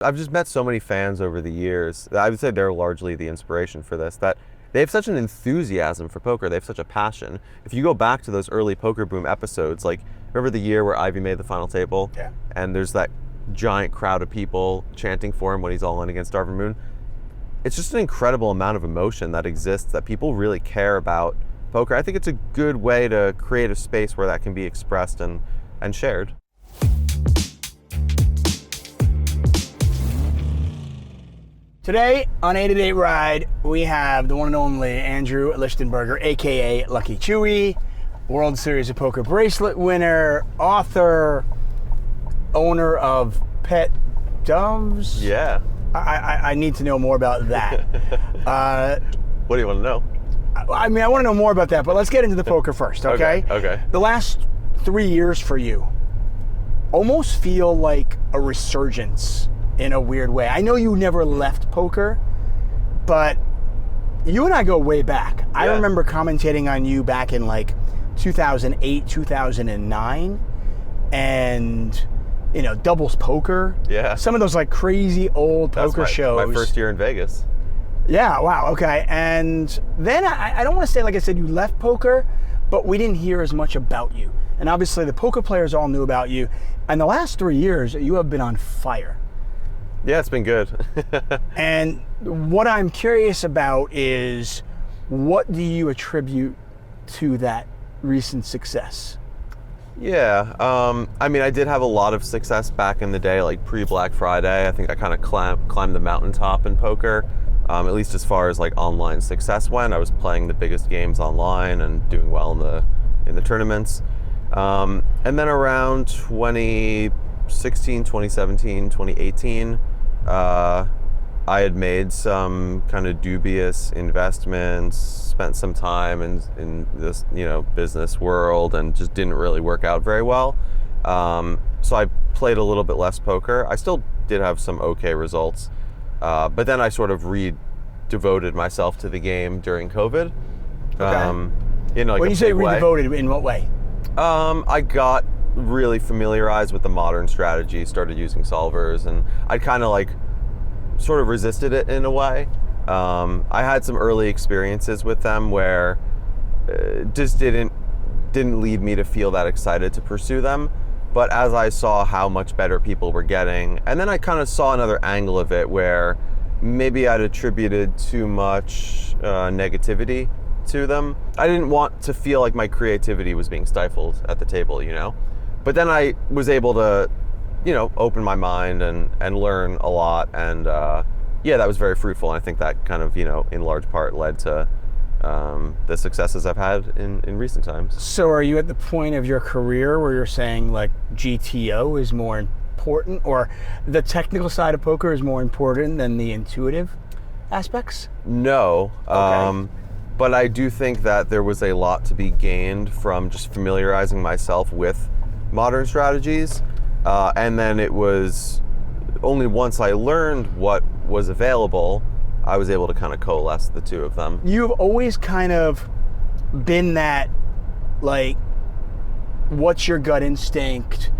I've just met so many fans over the years. I would say they're largely the inspiration for this, that they have such an enthusiasm for poker. They have such a passion. If you go back to those early Poker Boom episodes, like remember the year where Ivy made the final table? Yeah. And there's that giant crowd of people chanting for him when he's all in against Darvin Moon. It's just an incredible amount of emotion that exists, that people really care about poker. I think it's a good way to create a space where that can be expressed and shared. Today on 8-8 Ride, we have the one and only Andrew Lichtenberger, aka LuckyChewy, World Series of Poker bracelet winner, author, owner of Pet Doves. Yeah. I need to know more about that. What do you want to know? I mean, I want to know more about that, but let's get into the poker first, okay? Okay. The last 3 years for you almost feel like a resurgence in a weird way. I know you never left poker, but you and I go way back. Yeah. I remember commentating on you back in like 2008, 2009, and you know, doubles poker. Yeah. Some of those like crazy old poker shows. My first year in Vegas. Yeah, wow, okay. And then I don't want to say, like I said, you left poker, but we didn't hear as much about you. And obviously the poker players all knew about you. And the last 3 years, you have been on fire. Yeah, it's been good. And what I'm curious about is, what do you attribute to that recent success? Yeah, I mean, I did have a lot of success back in the day, like pre-Black Friday. I think I kind of climbed the mountaintop in poker, at least as far as like online success went. I was playing the biggest games online and doing well in the tournaments. And then around 2016, 2017, 2018, I had made some kind of dubious investments, spent some time in this, business world, and just didn't really work out very well. So I played a little bit less poker. I still did have some okay results, but then I sort of devoted myself to the game during COVID. Okay. Like when you say redevoted, in what way? I got really familiarized with the modern strategy, started using solvers, and I kind of like sort of resisted it in a way. I had some early experiences with them where it just didn't lead me to feel that excited to pursue them. But as I saw how much better people were getting, and then I kind of saw another angle of it where maybe I'd attributed too much negativity to them. I didn't want to feel like my creativity was being stifled at the table, But then I was able to, open my mind and learn a lot. And that was very fruitful. And I think that kind of, in large part led to the successes I've had in recent times. So are you at the point of your career where you're saying like GTO is more important, or the technical side of poker is more important than the intuitive aspects? No. Okay. But I do think that there was a lot to be gained from just familiarizing myself with modern strategies. And then it was only once I learned what was available, I was able to kind of coalesce the two of them. You've always kind of been that, like, what's your gut instinct?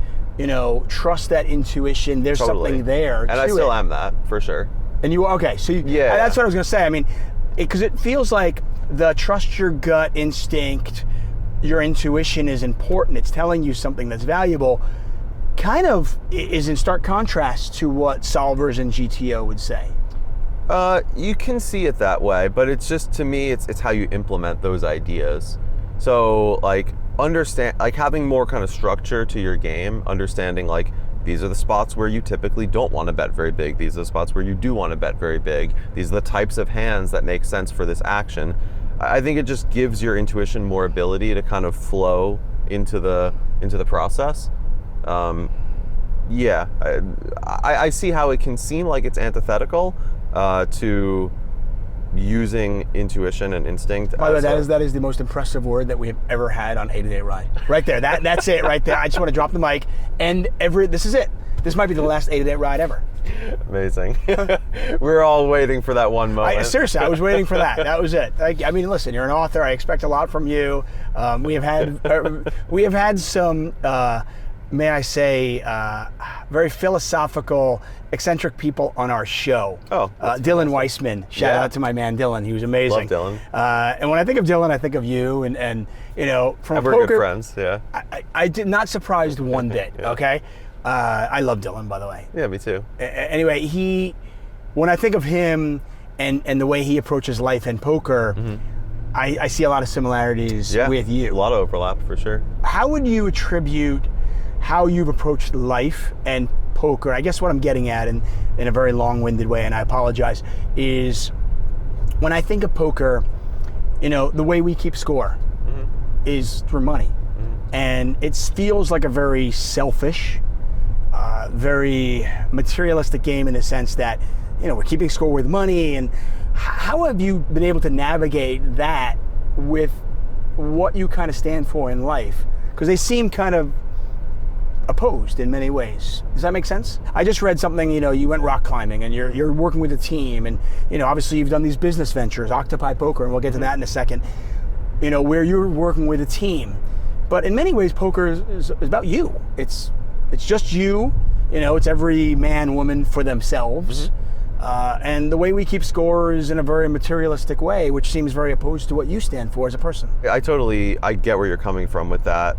Trust that intuition. There's something there. And I still am that, for sure. And you, okay, so yeah. That's what I was going to say. I mean, because it feels like the trust your gut instinct, your intuition is important. It's telling you something that's valuable. Kind of is in stark contrast to what solvers and GTO would say. You can see it that way, but it's just, to me, it's how you implement those ideas. So like having more kind of structure to your game, understanding like these are the spots where you typically don't want to bet very big. These are the spots where you do want to bet very big. These are the types of hands that make sense for this action. I think it just gives your intuition more ability to kind of flow into the process. I see how it can seem like it's antithetical to using intuition and instinct. By the way, that is the most impressive word that we have ever had on 8-8 Ride. Right there. That's it right there. I just want to drop the mic, and this is it. This might be the last 8-8 Ride ever. Amazing. We're all waiting for that one moment. Seriously, I was waiting for that. That was it. I mean, listen, you're an author. I expect a lot from you. We have had some may I say, very philosophical, eccentric people on our show. Oh, Dylan Weissman. Shout out to my man Dylan. He was amazing. Love Dylan. And when I think of Dylan, I think of you, and from And we're poker, good friends. Yeah. I did not surprised one bit. Yeah. Okay, I love Dylan, by the way. Yeah, me too. Anyway, when I think of him and the way he approaches life and poker, I see a lot of similarities with you. A lot of overlap for sure. How would you attribute how you've approached life and poker? I guess what I'm getting at, in a very long-winded way, and I apologize, is when I think of poker, the way we keep score is through money. And it feels like a very selfish, very materialistic game in the sense that, we're keeping score with money. And how have you been able to navigate that with what you kind of stand for in life? Because they seem kind of opposed in many ways. Does that make sense? I just read something, you went rock climbing and you're working with a team, and obviously you've done these business ventures, Octopi Poker, and we'll get to that in a second, where you're working with a team. But in many ways, poker is about you. It's just you, it's every man, woman for themselves. And the way we keep score is in a very materialistic way, which seems very opposed to what you stand for as a person. I get where you're coming from with that.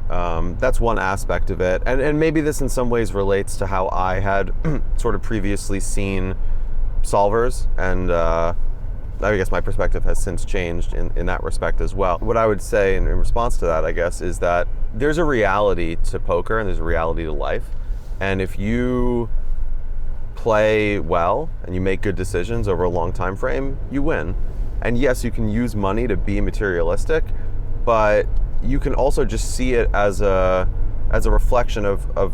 That's one aspect of it. And maybe this in some ways relates to how I had sort of previously seen solvers. And I guess my perspective has since changed in that respect as well. What I would say in response to that, I guess, is that there's a reality to poker and there's a reality to life. And if you play well and you make good decisions over a long time frame, you win. And yes, you can use money to be materialistic, but you can also just see it as a reflection of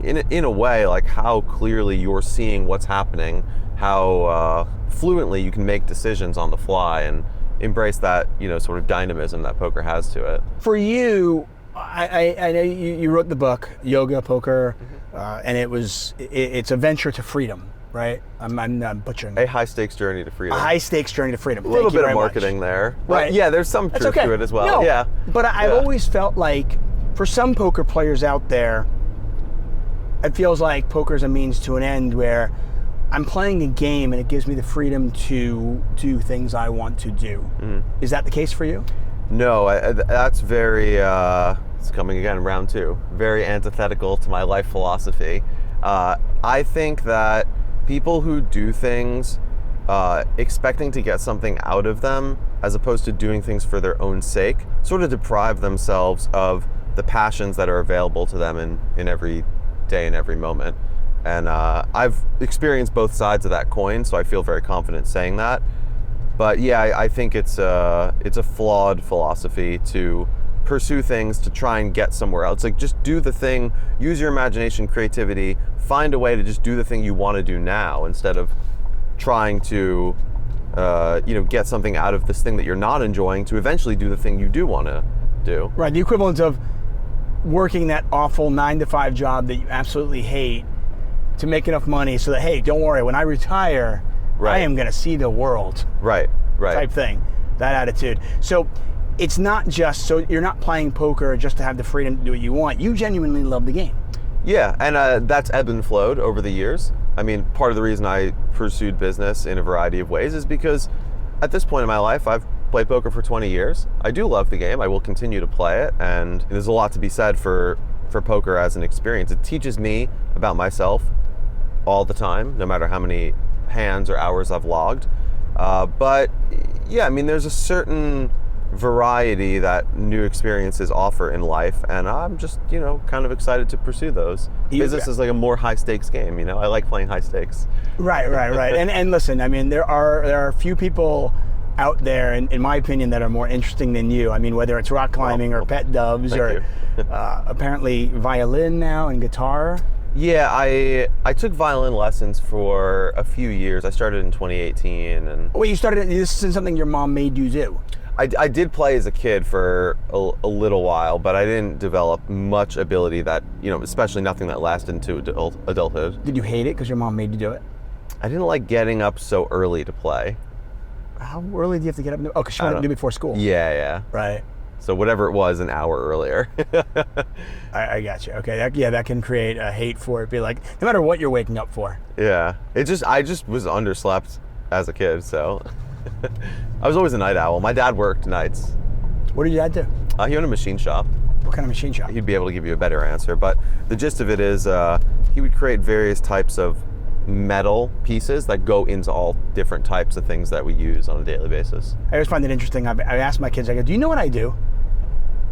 in a way, like how clearly you're seeing what's happening, how fluently you can make decisions on the fly, and embrace that sort of dynamism that poker has to it. For you, I know you wrote the book Yoga Poker, and it's a venture to freedom, right? I'm butchering. A high stakes journey to freedom. A high stakes journey to freedom. A little bit of marketing there, right? Yeah, there's some truth to it as well. No, yeah, but I've always felt like for some poker players out there, it feels like poker is a means to an end, where I'm playing a game and it gives me the freedom to do things I want to do. Is that the case for you? No, that's very, it's coming again, round two, very antithetical to my life philosophy. I think that people who do things expecting to get something out of them, as opposed to doing things for their own sake, sort of deprive themselves of the passions that are available to them in every day and every moment. And I've experienced both sides of that coin, so I feel very confident saying that. But yeah, I think it's a flawed philosophy to pursue things to try and get somewhere else. Like, just do the thing, use your imagination, creativity, find a way to just do the thing you want to do now, instead of trying to get something out of this thing that you're not enjoying to eventually do the thing you do want to do. Right, the equivalent of working that awful 9-to-5 job that you absolutely hate to make enough money so that, hey, don't worry, when I retire, I am going to see the world. Right. Type thing, that attitude. So it's not just, so you're not playing poker just to have the freedom to do what you want. You genuinely love the game. Yeah, and that's ebbed and flowed over the years. I mean, part of the reason I pursued business in a variety of ways is because at this point in my life, I've played poker for 20 years. I do love the game. I will continue to play it, and there's a lot to be said for poker as an experience. It teaches me about myself all the time, no matter how many hands or hours I've logged. But yeah, I mean, there's a certain variety that new experiences offer in life, and I'm just, kind of excited to pursue those. Business is like a more high stakes game, I like playing high stakes. Right. and listen, I mean, there are a few people out there, in my opinion, that are more interesting than you. I mean, whether it's rock climbing or pet doves or apparently violin now and guitar. Yeah, I took violin lessons for a few years. I started in 2018. And wait, you started, this isn't something your mom made you do? I did play as a kid for a little while, but I didn't develop much ability that, especially nothing that lasted into adulthood. Did you hate it because your mom made you do it? I didn't like getting up so early to play. How early do you have to get up? Oh, because she wanted to do it before school. Yeah. Right. So whatever it was an hour earlier. I got you. Okay, that can create a hate for it. Be like, no matter what you're waking up for. Yeah, I just was underslept as a kid, so I was always a night owl. My dad worked nights. What did your dad do? He owned a machine shop. What kind of machine shop? He'd be able to give you a better answer, but the gist of it is he would create various types of metal pieces that go into all different types of things that we use on a daily basis. I always find it interesting. I ask my kids, I go, do you know what I do?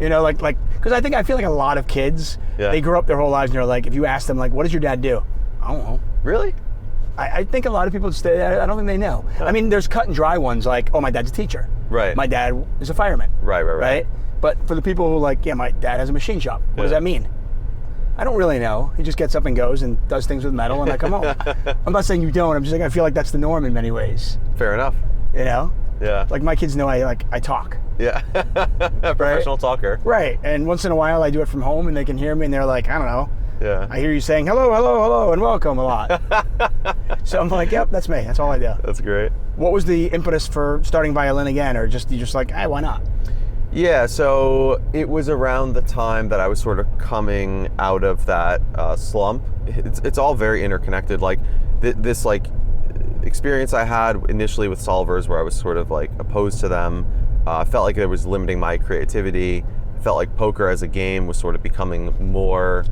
You know, like, because I feel like a lot of kids, they grow up their whole lives and they're like, if you ask them, like, what does your dad do? I don't know. Really? I think a lot of people I don't think they know. Huh. I mean, there's cut and dry ones like, oh, my dad's a teacher. Right. My dad is a fireman. Right. But for the people who like, yeah, my dad has a machine shop. What does that mean? I don't really know. He just gets up and goes and does things with metal and I come home. I'm not saying you don't. I'm just saying I feel like that's the norm in many ways. Fair enough. You know? Yeah. Like my kids know I talk. Yeah. Professional talker. Right. And once in a while I do it from home and they can hear me and they're like, I don't know. Yeah. I hear you saying hello, and welcome a lot. So I'm like, yep, that's me. That's all I do. That's great. What was the impetus for starting violin again, or you're just like, hey, why not? Yeah, so it was around the time that I was sort of coming out of that slump. It's all very interconnected. Like this like experience I had initially with solvers, where I was sort of like opposed to them. I felt like it was limiting my creativity. I felt like poker as a game was sort of becoming more.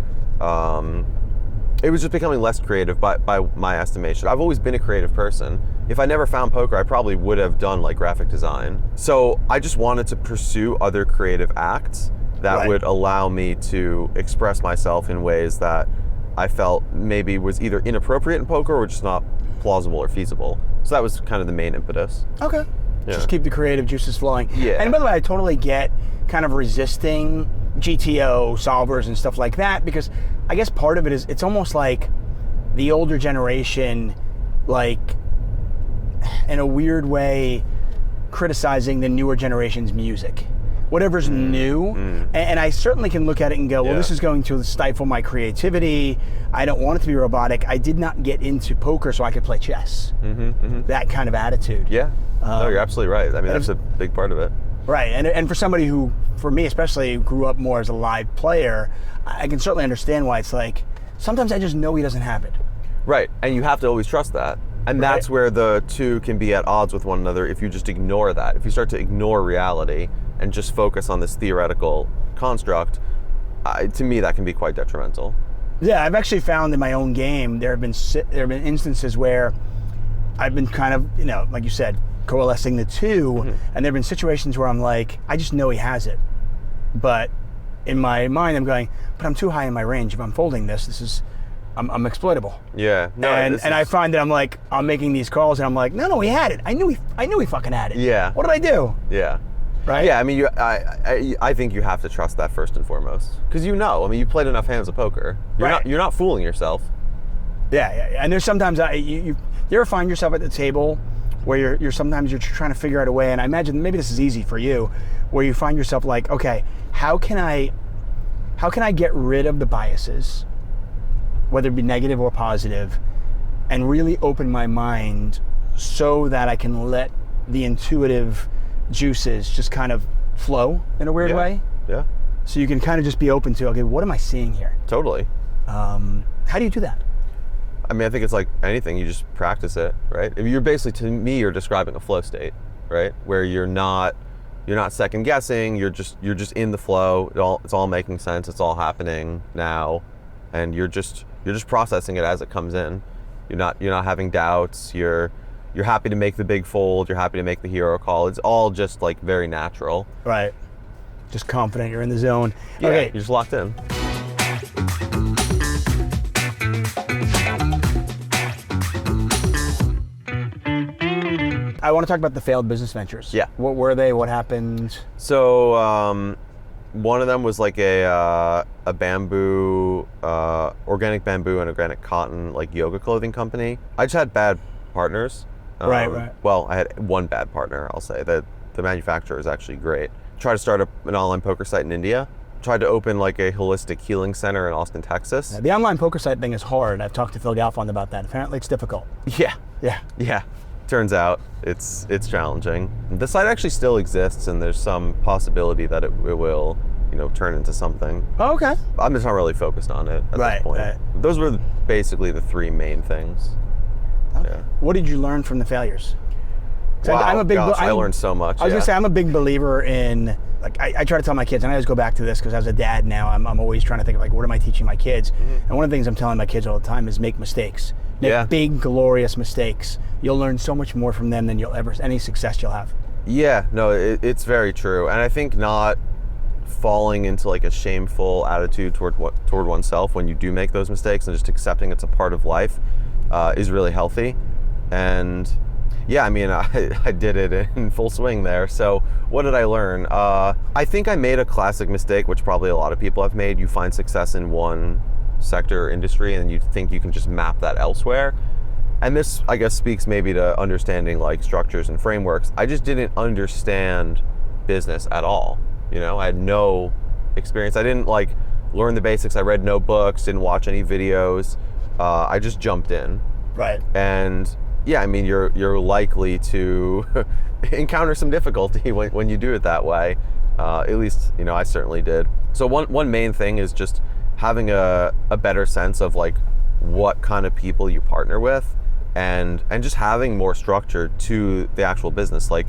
It was just becoming less creative by my estimation. I've always been a creative person. If I never found poker, I probably would have done like graphic design. So I just wanted to pursue other creative acts that would allow me to express myself in ways that I felt maybe was either inappropriate in poker or just not plausible or feasible. So that was kind of the main impetus. Okay. Yeah. Just keep the creative juices flowing. Yeah. And by the way, I totally get kind of resisting GTO, solvers, and stuff like that, because I guess part of it is it's almost like the older generation, like, in a weird way, criticizing the newer generation's music. Whatever's new. And I certainly can look at it and go, well, this is going to stifle my creativity. I don't want it to be robotic. I did not get into poker so I could play chess. That kind of attitude. Yeah. No, you're absolutely right. I mean, that's a big part of it. Right, and for somebody who, for me especially, grew up more as a live player, I can certainly understand why it's like, sometimes I just know he doesn't have it. Right, and you have to always trust that. And that's where the two can be at odds with one another if you just ignore that. If you start to ignore reality and just focus on this theoretical construct, to me that can be quite detrimental. Yeah, I've actually found in my own game, there have been instances where I've been kind of, like you said, coalescing the two, and there have been situations where I'm like, I just know he has it, but in my mind I'm going, but I'm too high in my range. If I'm folding this, I'm exploitable. Yeah, no, and I find that I'm making these calls and I'm like, no, he had it. I knew he fucking had it. Yeah. What did I do? Yeah. Right. Yeah, I mean, I think you have to trust that first and foremost, because you played enough hands of poker. You're not fooling yourself. Yeah. And there's sometimes you ever find yourself at the table where you're sometimes trying to figure out a way, and I imagine maybe this is easy for you, where you find yourself like, okay, how can I get rid of the biases, whether it be negative or positive, and really open my mind so that I can let the intuitive juices just kind of flow in a weird way? Yeah. So you can kind of just be open to, okay, what am I seeing here? Totally. How do you do that? I mean, I think it's like anything, you just practice it, right? If you're basically, to me, you're describing a flow state, right? Where you're not second guessing, you're just in the flow. It's all making sense, it's all happening now, and you're just processing it as it comes in. You're not having doubts, you're happy to make the big fold, you're happy to make the hero call. It's all just like very natural. Right. Just confident, you're in the zone. Yeah, okay. You're just locked in. I want to talk about the failed business ventures. Yeah. What were they? What happened? So one of them was like a bamboo, organic bamboo and organic cotton, like yoga clothing company. I just had bad partners. Right. Well, I had one bad partner, I'll say. The manufacturer is actually great. Tried to start an online poker site in India. Tried to open like a holistic healing center in Austin, Texas. Yeah, the online poker site thing is hard. I've talked to Phil Galfond about that. Apparently it's difficult. Yeah. turns out it's challenging. The site actually still exists, and there's some possibility that it will, turn into something. Oh, okay. I'm just not really focused on it at this point. Right. Those were basically the three main things. Okay. Yeah. What did you learn from the failures? Wow, I learned so much. I was gonna say I'm a big believer in, like, I try to tell my kids, and I always go back to this because as a dad now, I'm always trying to think of, like, what am I teaching my kids? Mm-hmm. And one of the things I'm telling my kids all the time is make mistakes. Make big, glorious mistakes. You'll learn so much more from them than any success you'll have. Yeah, no, it's very true. And I think not falling into like a shameful attitude toward oneself when you do make those mistakes, and just accepting it's a part of life is really healthy. And yeah, I mean, I did it in full swing there. So what did I learn? I think I made a classic mistake, which probably a lot of people have made. You find success in one sector or industry, and you think you can just map that elsewhere. And this, I guess, speaks maybe to understanding like structures and frameworks. I just didn't understand business at all. I had no experience. I didn't like learn the basics. I read no books, didn't watch any videos. I just jumped in. Right. And yeah, I mean, you're likely to encounter some difficulty when you do it that way. At least, I certainly did. So one main thing is just having a better sense of like what kind of people you partner with, and just having more structure to the actual business. Like,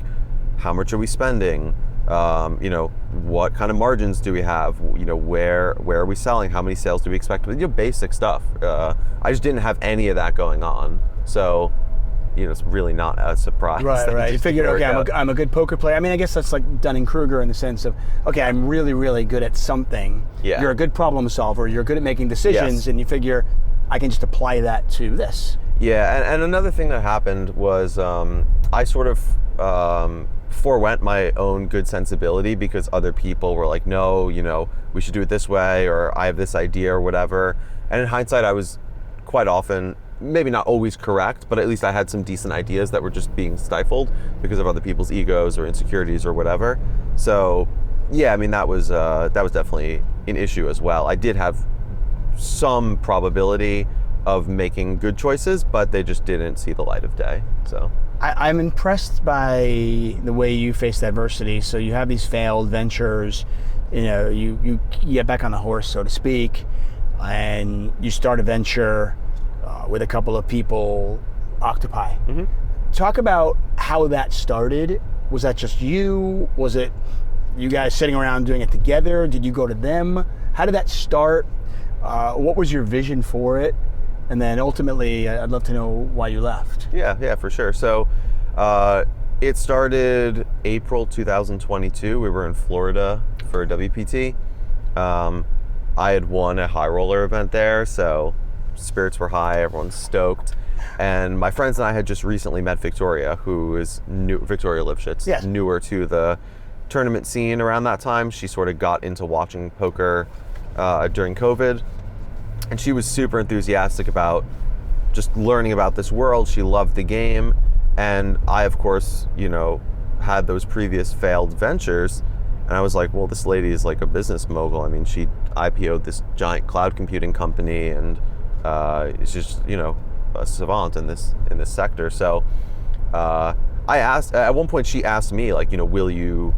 how much are we spending? What kind of margins do we have? Where are we selling? How many sales do we expect? Basic stuff. I just didn't have any of that going on. So, it's really not a surprise. Right. You figured, okay, I'm a good poker player. I mean, I guess that's like Dunning-Kruger in the sense of, okay, I'm really, really good at something. Yeah. You're a good problem solver. You're good at making decisions, and you figure, I can just apply that to this. Yeah, and another thing that happened was I sort of forewent my own good sensibility because other people were like, no, we should do it this way, or I have this idea or whatever. And in hindsight, I was quite often, maybe not always correct, but at least I had some decent ideas that were just being stifled because of other people's egos or insecurities or whatever. So yeah, I mean, that was definitely an issue as well. I did have some probability of making good choices, but they just didn't see the light of day. So I'm impressed by the way you faced adversity. So you have these failed ventures, you get back on the horse, so to speak, and you start a venture with a couple of people, Octopi. Mm-hmm. Talk about how that started. Was that just you? Was it you guys sitting around doing it together? Did you go to them? How did that start? What was your vision for it? And then ultimately, I'd love to know why you left. Yeah, for sure. So it started April 2022. We were in Florida for WPT. I had won a high roller event there, so spirits were high, everyone's stoked. And my friends and I had just recently met Victoria, who is new, Victoria Lipschitz, yes, newer to the tournament scene around that time. She sort of got into watching poker during COVID. And she was super enthusiastic about just learning about this world. She loved the game. And I, of course, had those previous failed ventures. And I was like, well, this lady is like a business mogul. I mean, she IPO'd this giant cloud computing company, and it's just, a savant in this sector. So I asked, at one point she asked me, like, will you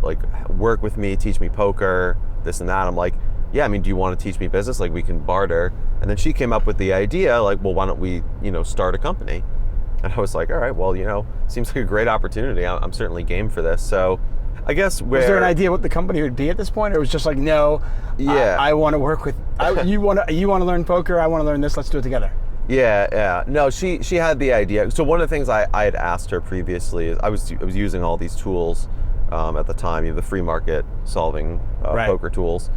like work with me, teach me poker, this and that. I'm like, yeah, I mean, do you want to teach me business? Like, we can barter. And then she came up with the idea, like, well, why don't we, start a company? And I was like, all right, well, seems like a great opportunity. I'm certainly game for this. So I guess was there an idea what the company would be at this point? Or it was just like, no, yeah, I want to work with, you want to learn poker, I want to learn this, let's do it together. Yeah. No, she had the idea. So one of the things I had asked her previously is I was using all these tools at the time, the free market solving poker tools.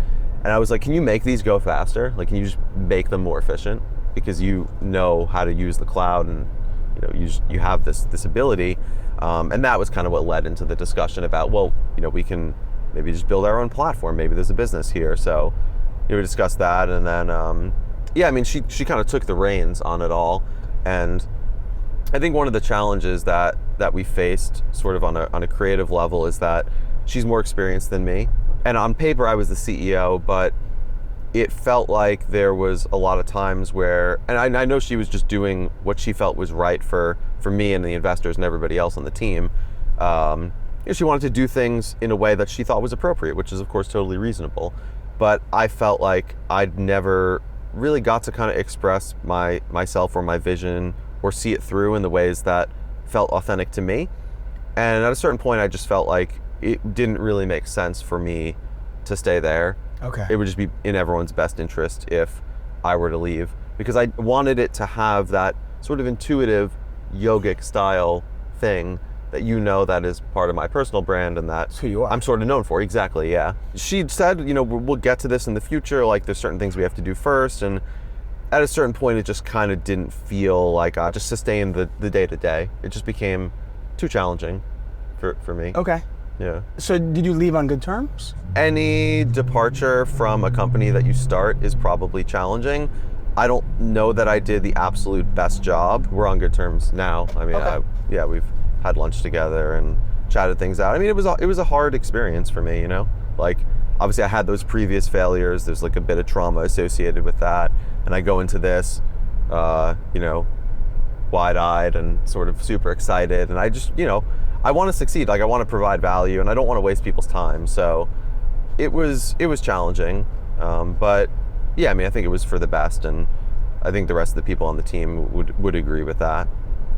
And I was like, can you make these go faster? Like, can you just make them more efficient? Because you know how to use the cloud, and you have this ability. And that was kind of what led into the discussion about, well, we can maybe just build our own platform. Maybe there's a business here. So we discussed that, and then I mean, she kind of took the reins on it all. And I think one of the challenges that we faced sort of on a creative level is that she's more experienced than me. And on paper, I was the CEO, but it felt like there was a lot of times where, and I know she was just doing what she felt was right for me and the investors and everybody else on the team. She wanted to do things in a way that she thought was appropriate, which is of course totally reasonable. But I felt like I'd never really got to kind of express myself or my vision or see it through in the ways that felt authentic to me. And at a certain point, I just felt like it didn't really make sense for me to stay there. Okay. It would just be in everyone's best interest if I were to leave, because I wanted it to have that sort of intuitive yogic style thing that that is part of my personal brand and that's who you are. I'm sort of known for. Exactly, yeah. She said, we'll get to this in the future, like there's certain things we have to do first, and at a certain point it just kind of didn't feel like I just sustained the day-to-day. It just became too challenging for me. Okay. Yeah. So did you leave on good terms? Any departure from a company that you start is probably challenging. I don't know that I did the absolute best job. We're on good terms now. I mean, Okay. We've had lunch together and chatted things out. I mean, it was a hard experience for me, Like, obviously I had those previous failures. There's like a bit of trauma associated with that. And I go into this, wide-eyed and sort of super excited. And I just, I want to succeed. Like, I want to provide value and I don't want to waste people's time. So it was challenging. But yeah, I mean, I think it was for the best. And I think the rest of the people on the team would agree with that.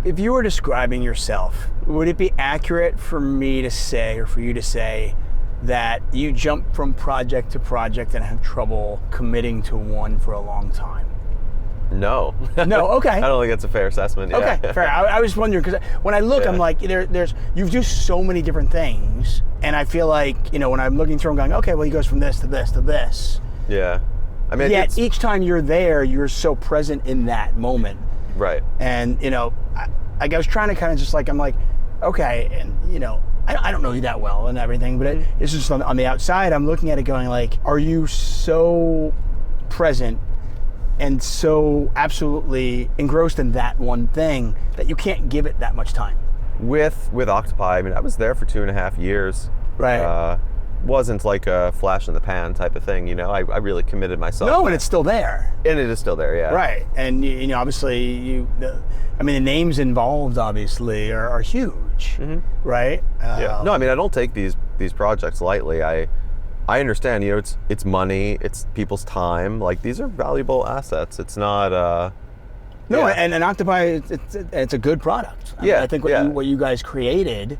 If you were describing yourself, would it be accurate for me to say, or for you to say, that you jump from project to project and have trouble committing to one for a long time? No. No, okay. I don't think that's a fair assessment. Yeah. Okay, fair. I was wondering, because when I look, I'm like, you do so many different things, and I feel like, when I'm looking through, I'm going, okay, well, he goes from this to this to this. Yeah. I mean, yet each time you're there, you're so present in that moment. Right. And, I was trying to kind of just like, I'm like, okay, and, I don't know you that well and everything, but it's just on the outside, I'm looking at it going like, are you so present and so absolutely engrossed in that one thing that you can't give it that much time? With Octopi, I mean, I was there for 2.5 years. Right. Wasn't like a flash in the pan type of thing, I really committed myself. No, and it's still there. And it is still there, yeah. Right, and obviously the names involved obviously are huge, right? Yeah. No, I mean, I don't take these projects lightly. I understand, it's money, it's people's time. Like, these are valuable assets. It's not. No, yeah. and Octopi, it's a good product. I think what you guys created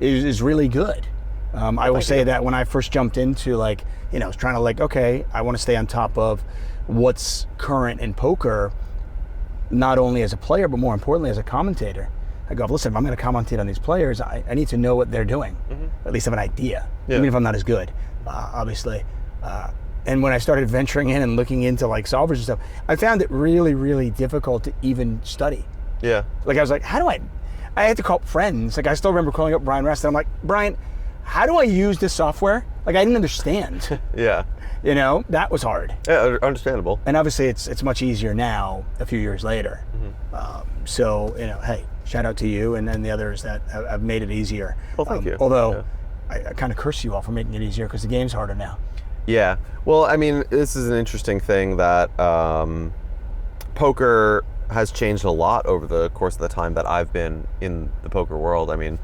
is really good. I will say that when I first jumped into I was trying to okay, I want to stay on top of what's current in poker, not only as a player, but more importantly as a commentator. I go, listen, if I'm going to commentate on these players, I need to know what they're doing, at least have an idea, even if I'm not as good, obviously. And when I started venturing in and looking into solvers and stuff, I found it really, really difficult to even study. Yeah. I was like, how do I had to call friends. I still remember calling up Brian Rest, and I'm like, Brian, how do I use this software? I didn't understand. Yeah. That was hard. Yeah, understandable. And obviously it's much easier now, a few years later. So, hey, shout out to you and the others that have made it easier. Well, thank you. Although, I kind of curse you all for making it easier because the game's harder now. Yeah. Well, I mean, this is an interesting thing that poker has changed a lot over the course of the time that I've been in the poker world. I mean,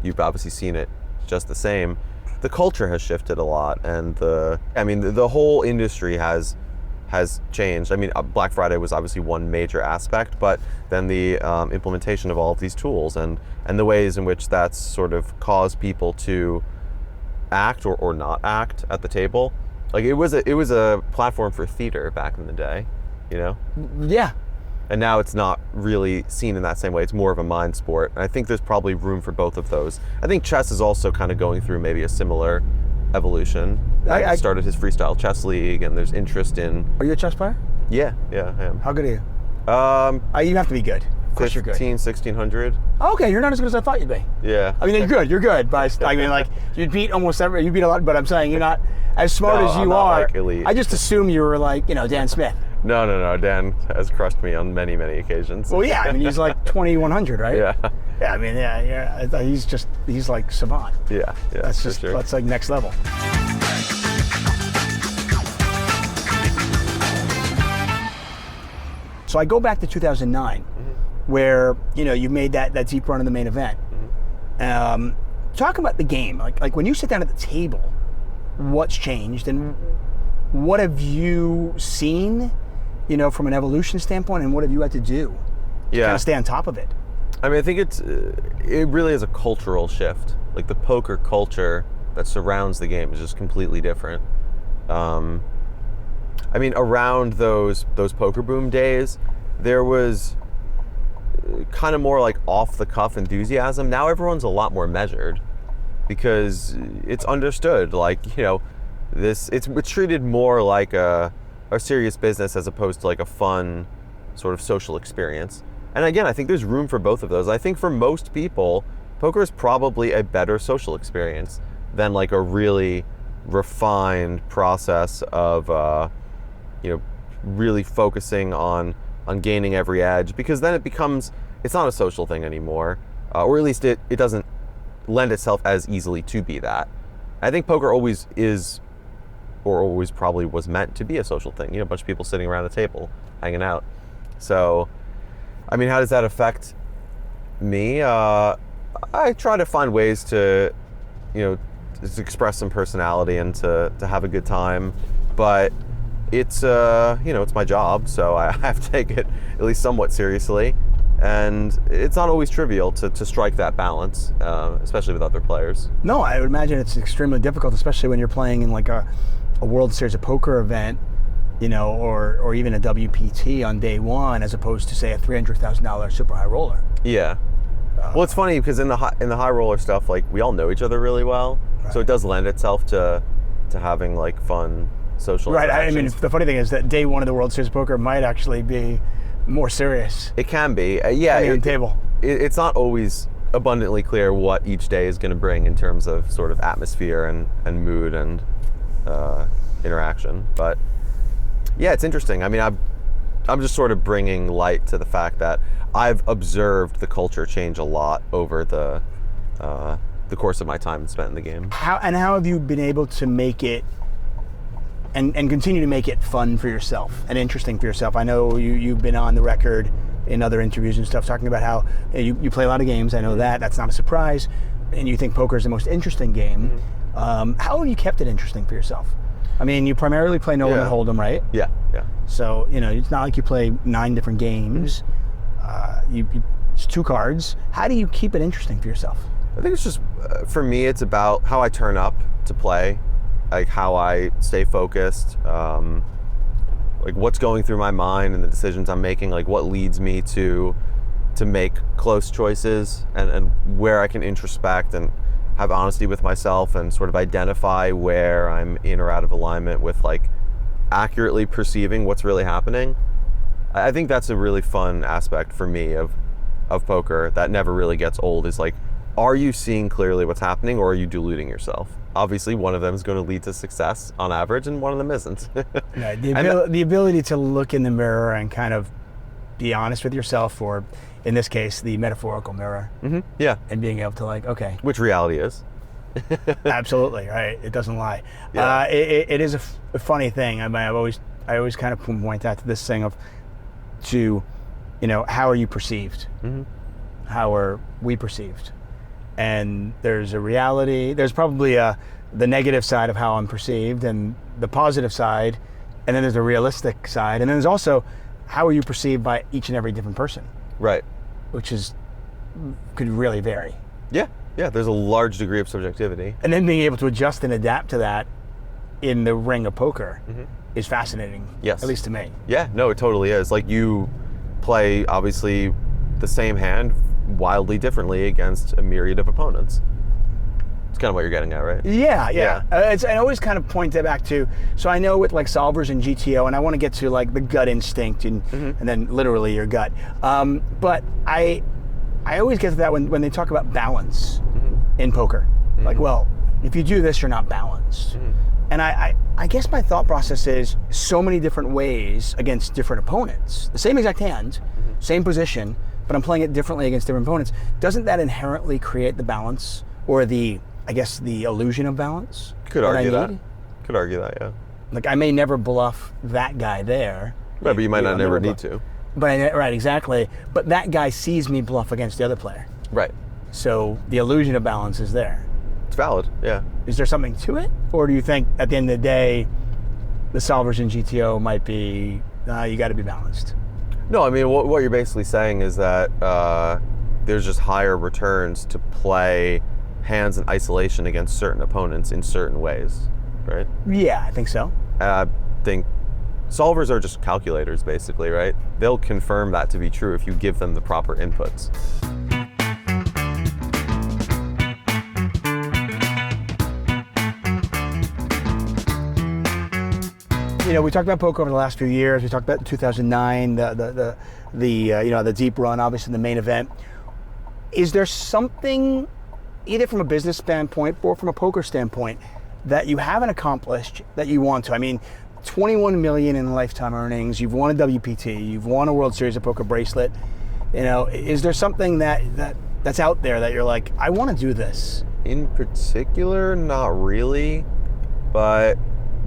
you've obviously seen it just the same. The culture has shifted a lot, and the whole industry has changed. I mean, Black Friday was obviously one major aspect, but then the implementation of all of these tools and the ways in which that's sort of caused people to act or not act at the table. It was a platform for theater back in the day, Yeah. And now it's not really seen in that same way. It's more of a mind sport. And I think there's probably room for both of those. I think chess is also kind of going through maybe a similar evolution. I started his freestyle chess league, and there's interest in. Are you a chess player? Yeah, I am. How good are you? You have to be good. Of course you're good. 1600. Okay, you're not as good as I thought you'd be. Yeah. I mean, you're good. But I mean, you'd beat you beat a lot, but I'm saying you're not as smart as you are. Elite. I just assume you were Dan Smith. No. Dan has crushed me on many, many occasions. Well, yeah. I mean, he's 2100, right? Yeah. Yeah. I mean, yeah. He's like savant. Yeah. That's next level. So I go back to 2009, where you made that deep run in the main event. Talk about the game, like when you sit down at the table, what's changed and what have you seen, from an evolution standpoint, and what have you had to do to kind of stay on top of it? I mean, I think it really is a cultural shift. Like the poker culture that surrounds the game is just completely different. I mean, around those poker boom days, there was kind of more like off the cuff enthusiasm. Now everyone's a lot more measured because it's understood. Like, it's treated more like a serious business as opposed to like a fun sort of social experience. And again, I think there's room for both of those. I think for most people, poker is probably a better social experience than like a really refined process of, really focusing on gaining every edge, because then it's not a social thing anymore, or at least it doesn't lend itself as easily to be that. I think poker always is, or always probably was meant to be a social thing, a bunch of people sitting around a table, hanging out. So, I mean, how does that affect me? I try to find ways to, to express some personality and to have a good time, but it's it's my job, so I have to take it at least somewhat seriously, and it's not always trivial to strike that balance, especially with other players. No, I would imagine it's extremely difficult, especially when you're playing in like a World Series of Poker event, or even a WPT on day one, as opposed to say a $300,000 super high roller. Yeah. Well, it's funny because in the high roller stuff, like we all know each other really well, right. So it does lend itself to having like fun social interactions. I mean, the funny thing is that day one of the World Series of Poker might actually be more serious. It can be, yeah. Table. It's not always abundantly clear what each day is going to bring in terms of sort of atmosphere and mood and interaction, but yeah, it's interesting. I mean, I'm just sort of bringing light to the fact that I've observed the culture change a lot over the course of my time spent in the game. How have you been able to make it and continue to make it fun for yourself and interesting for yourself? I know you've been on the record in other interviews and stuff talking about how you play a lot of games. I know that's not a surprise, and you think poker is the most interesting game. Mm-hmm. How have you kept it interesting for yourself? I mean, you primarily play No Limit Hold'em, right? Yeah. So, it's not like you play 9 different games. It's 2 cards. How do you keep it interesting for yourself? I think it's just, for me, it's about how I turn up to play, like how I stay focused, like what's going through my mind and the decisions I'm making, like what leads me to make close choices, and where I can introspect and have honesty with myself and sort of identify where I'm in or out of alignment with like accurately perceiving what's really happening. I think that's a really fun aspect for me of poker that never really gets old, is like, are you seeing clearly what's happening, or are you deluding yourself? Obviously, one of them is going to lead to success on average, and one of them isn't. The ability to look in the mirror and kind of be honest with yourself, or in this case, the metaphorical mirror. Mm-hmm. Yeah. And being able to like, okay. Which reality is. Absolutely, right? It doesn't lie. Yeah. It is a funny thing. I mean, I always kind of point out to this thing how are you perceived? Mm-hmm. How are we perceived? And there's a reality. There's probably the negative side of how I'm perceived, and the positive side, and then there's the realistic side, and then there's also how are you perceived by each and every different person. Right. Which could really vary. Yeah. There's a large degree of subjectivity, and then being able to adjust and adapt to that in the ring of poker is fascinating. Yes. At least to me. Yeah. No, it totally is. Like, you play obviously the same hand wildly differently against a myriad of opponents. It's kind of what you're getting at, right? Yeah. I always kind of point that back to, so I know with like solvers and GTO, and I want to get to like the gut instinct and then literally your gut. But I always get to that when they talk about balance in poker. Like, well, if you do this, you're not balanced. And I guess my thought process is so many different ways against different opponents. The same exact hand, same position, but I'm playing it differently against different opponents. Doesn't that inherently create the balance, or the illusion of balance? Could argue that, yeah. Like, I may never bluff that guy there. Right, but you might not never need to. Right, exactly. But that guy sees me bluff against the other player. Right. So the illusion of balance is there. It's valid, yeah. Is there something to it? Or do you think at the end of the day, the solvers in GTO might be, you got to be balanced? No, I mean, what you're basically saying is that there's just higher returns to play hands in isolation against certain opponents in certain ways, right? Yeah, I think so. I think solvers are just calculators, basically, right? They'll confirm that to be true if you give them the proper inputs. You know, we talked about poker over the last few years. We talked about 2009, the deep run, obviously the main event. Is there something, either from a business standpoint or from a poker standpoint, that you haven't accomplished that you want to? I mean, 21 million in lifetime earnings. You've won a WPT. You've won a World Series of Poker bracelet. You know, is there something that's out there that you're like, I want to do this? In particular, not really, but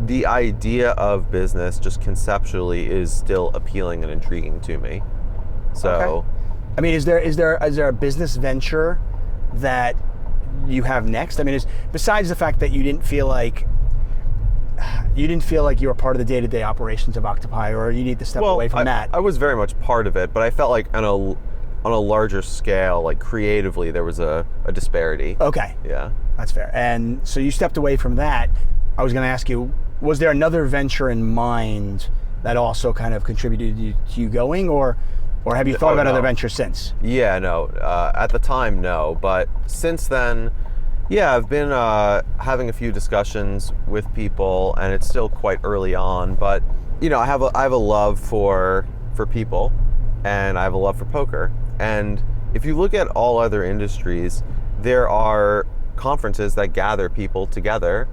the idea of business just conceptually is still appealing and intriguing to me. So, okay. I mean, is there a business venture that you have next? I mean, besides the fact that you didn't feel like you were part of the day-to-day operations of Octopi, or you need to step away from that? I was very much part of it, but I felt like on a larger scale, like creatively, there was a disparity. Okay. Yeah. That's fair. And so you stepped away from that. I was going to ask you, was there another venture in mind that also kind of contributed to you going, or have you thought about other ventures since? Yeah, no. At the time, no. But since then, yeah, I've been having a few discussions with people, and it's still quite early on. But you know, I have a love for people, and I have a love for poker. And if you look at all other industries, there are conferences that gather people together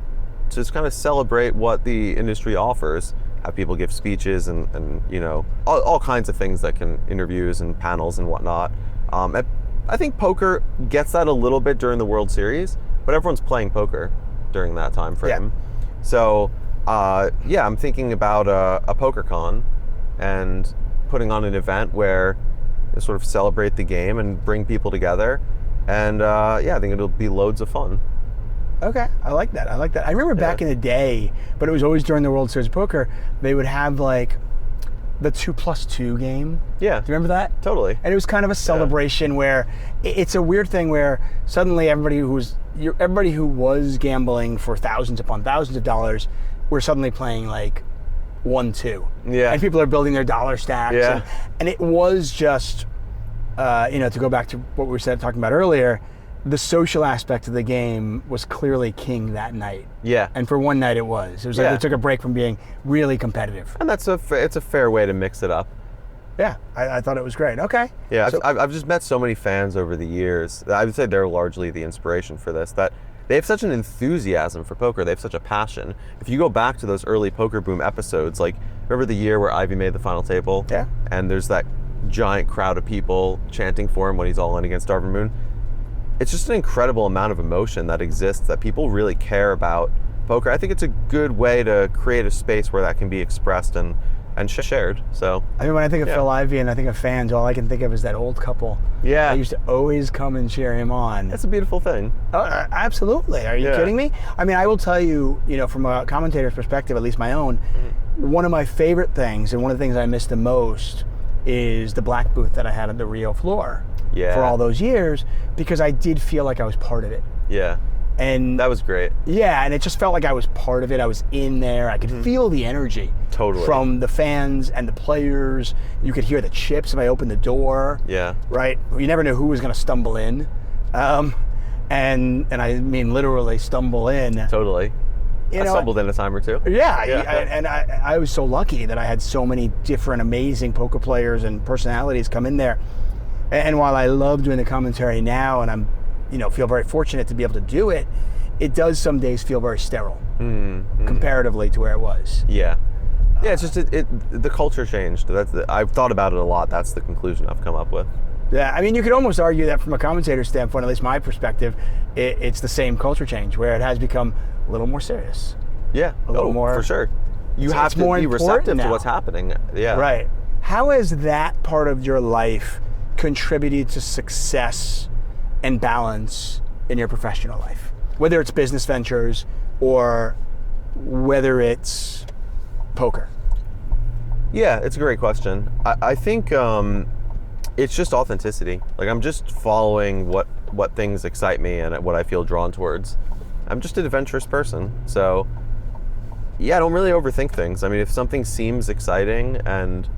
to just kind of celebrate what the industry offers. Have people give speeches and you know, all kinds of things that can, interviews and panels and whatnot. I think poker gets that a little bit during the World Series, but everyone's playing poker during that time frame. Yeah. So yeah, I'm thinking about a poker con and putting on an event where you sort of celebrate the game and bring people together. And yeah, I think it'll be loads of fun. Okay, I like that. I remember back in the day, but it was always during the World Series of Poker, they would have like the 2+2 game. Yeah. Do you remember that? Totally. And it was kind of a celebration where it's a weird thing where suddenly everybody who was gambling for thousands upon thousands of dollars were suddenly playing like 1-2. Yeah. And people are building their dollar stacks. Yeah. And it was just, you know, to go back to what we were talking about earlier, the social aspect of the game was clearly king that night. Yeah. And for one night it was. It was like we took a break from being really competitive. And it's a fair way to mix it up. Yeah, I thought it was great. Okay. Yeah, so, I've just met so many fans over the years. I would say they're largely the inspiration for this, that they have such an enthusiasm for poker. They have such a passion. If you go back to those early Poker Boom episodes, like remember the year where Ivy made the final table? Yeah. And there's that giant crowd of people chanting for him when he's all in against Darvin Moon. It's just an incredible amount of emotion that exists, that people really care about poker. I think it's a good way to create a space where that can be expressed and shared. So I mean, when I think of Phil Ivey and I think of fans, all I can think of is that old couple. Yeah. That used to always come and cheer him on. That's a beautiful thing. Oh, absolutely. Are you kidding me? I mean, I will tell you, you know, from a commentator's perspective, at least my own, one of my favorite things and one of the things I miss the most is the black booth that I had on the Rio floor. Yeah. For all those years, because I did feel like I was part of it. Yeah. And that was great. Yeah, and it just felt like I was part of it. I was in there. I could feel the energy. Totally. From the fans and the players. You could hear the chips if I opened the door. Yeah. Right? You never knew who was going to stumble in. And I mean literally stumble in. Totally. I stumbled in a time or two. Yeah. And I was so lucky that I had so many different amazing poker players and personalities come in there. And while I love doing the commentary now, and I'm, you know, feel very fortunate to be able to do it, it does some days feel very sterile comparatively to where it was. Yeah. Yeah, it's just the culture changed. I've thought about it a lot. That's the conclusion I've come up with. Yeah, I mean, you could almost argue that from a commentator standpoint, at least my perspective, it's the same culture change where it has become a little more serious. Yeah, a little more for sure. You have to be receptive to what's happening. Yeah, right. How has that part of your life contributed to success and balance in your professional life? Whether it's business ventures or whether it's poker. Yeah, it's a great question. I think it's just authenticity. Like, I'm just following what things excite me and what I feel drawn towards. I'm just an adventurous person. So, yeah, I don't really overthink things. I mean, if something seems exciting and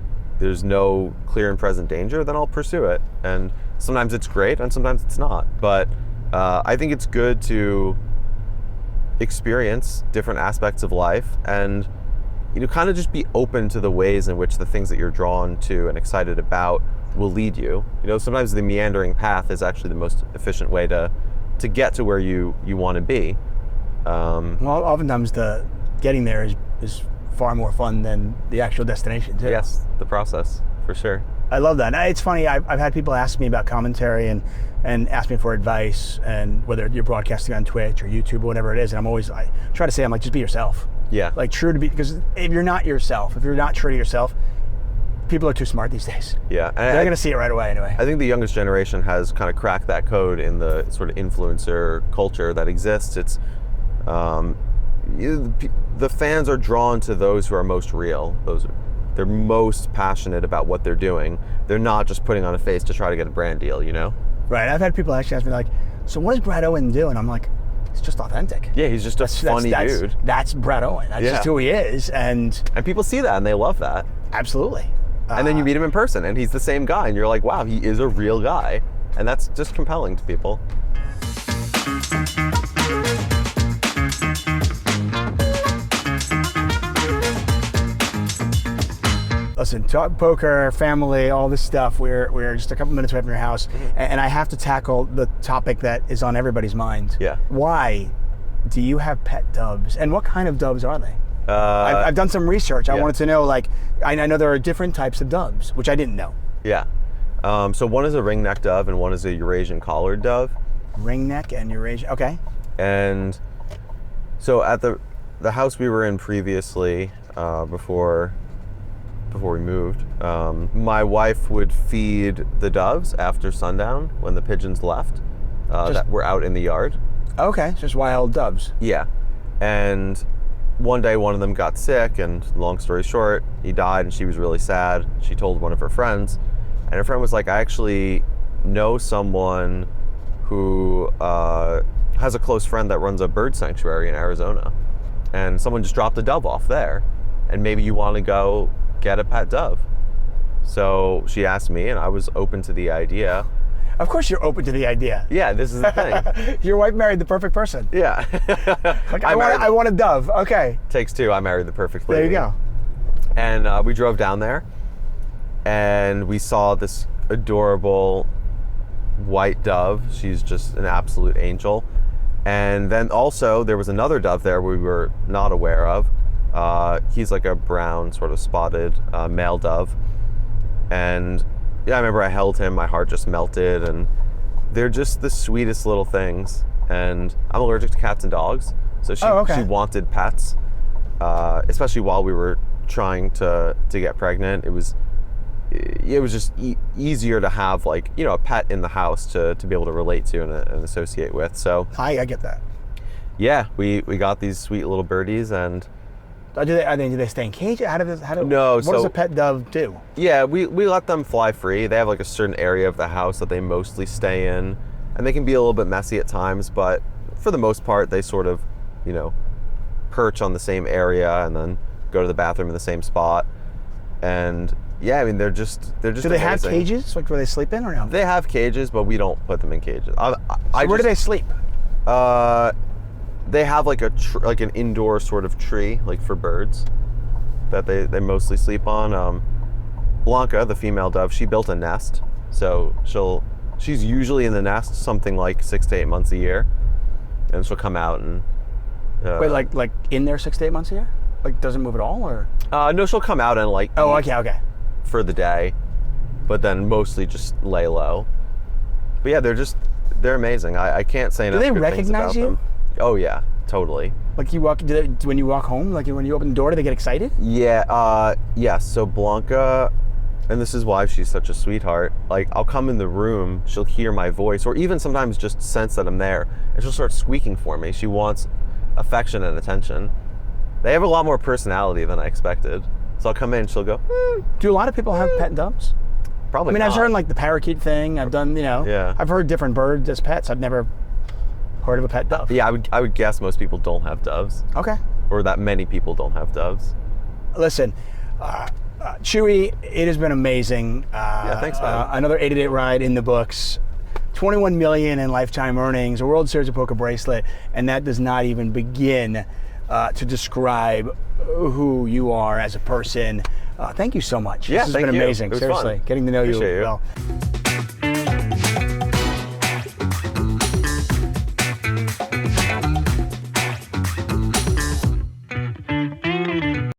there's no clear and present danger, then I'll pursue it. And sometimes it's great and sometimes it's not. But I think it's good to experience different aspects of life and, you know, kind of just be open to the ways in which the things that you're drawn to and excited about will lead you. You know, sometimes the meandering path is actually the most efficient way to get to where you want to be. Well, oftentimes the getting there is far more fun than the actual destination too. Yes, the process, for sure. I love that. It's funny, I've had people ask me about commentary and ask me for advice, and whether you're broadcasting on Twitch or YouTube or whatever it is, and I try to say, I'm like, just be yourself. Yeah. Like, because if you're not yourself, if you're not true to yourself, people are too smart these days. Yeah. And they're going to see it right away anyway. I think the youngest generation has kind of cracked that code in the sort of influencer culture that exists. It's the fans are drawn to those who are most real. They're most passionate about what they're doing. They're not just putting on a face to try to get a brand deal, you know? Right. I've had people actually ask me, like, so what does Brad Owen do? And I'm like, it's just authentic. Yeah, he's just a funny dude. That's Brad Owen. That's just who he is. And people see that and they love that. Absolutely. And then you meet him in person and he's the same guy and you're like, wow, he is a real guy. And that's just compelling to people. Listen, talk poker, family, all this stuff. We're just a couple minutes away from your house, and I have to tackle the topic that is on everybody's mind. Yeah. Why do you have pet doves, and what kind of doves are they? I've done some research. I wanted to know, like, I know there are different types of doves, which I didn't know. Yeah. So one is a ringneck dove and one is a Eurasian collared dove. Ringneck and Eurasian. Okay. And so at the house we were in previously, before we moved, my wife would feed the doves after sundown when the pigeons left that were out in the yard. Okay, just wild doves. Yeah. And one day one of them got sick, and long story short, he died, and she was really sad. She told one of her friends, and her friend was like, I actually know someone who has a close friend that runs a bird sanctuary in Arizona, and someone just dropped a dove off there, and maybe you want to go get a pet dove. So she asked me, and I was open to the idea. Of course you're open to the idea. Yeah, this is the thing. Your wife married the perfect person. Yeah. Like, I want a dove. Okay. Takes two. I married the perfect lady. There you go. And we drove down there, and we saw this adorable white dove. She's just an absolute angel. And then also there was another dove there we were not aware of. He's like a brown, sort of spotted male dove. And yeah, I remember I held him, my heart just melted, and they're just the sweetest little things. And I'm allergic to cats and dogs, so she wanted pets, especially while we were trying to get pregnant. It was just easier to have, like, you know, a pet in the house to be able to relate to and associate with. So I get that. Yeah, we got these sweet little birdies. And do they stay in cage? No. What does a pet dove do? Yeah, we let them fly free. They have like a certain area of the house that they mostly stay in, and they can be a little bit messy at times, but for the most part, they sort of, you know, perch on the same area and then go to the bathroom in the same spot. And yeah, I mean, they're just. Do they have cages, like where they sleep in, or no? They have cages, but we don't put them in cages. Where do they sleep? They have like an indoor sort of tree, like for birds, that they mostly sleep on. Blanca, the female dove, she built a nest, so she's usually in the nest something like 6 to 8 months a year, and she'll come out and. Wait, like in there 6 to 8 months a year? Like, doesn't move at all, or? No, she'll come out and like. Oh, okay. For the day, but then mostly just lay low. But yeah, they're amazing. I can't say enough. Do they good things recognize about you? them. Oh yeah, totally. Like when you walk home, like when you open the door, do they get excited? Yeah, yes. So Blanca and this is why she's such a sweetheart. Like, I'll come in the room, she'll hear my voice, or even sometimes just sense that I'm there, and she'll start squeaking for me. She wants affection and attention. They have a lot more personality than I expected. So I'll come in, she'll go, Do a lot of people have pet doves? probably I mean, not. I've heard like the parakeet thing. I've done, Yeah. I've heard different birds as pets. I've never heard of a pet dove. Yeah, I would guess most people don't have doves, Okay. or that many people don't have doves. Listen, Chewy, it has been amazing. Yeah, thanks, man. Another 8-8 ride in the books. 21 million in lifetime earnings, a World Series of Poker bracelet, and that does not even begin to describe who you are as a person. Thank you so much. Yeah, This has been thank you. amazing. It was Seriously, fun. getting to know you Appreciate you. well.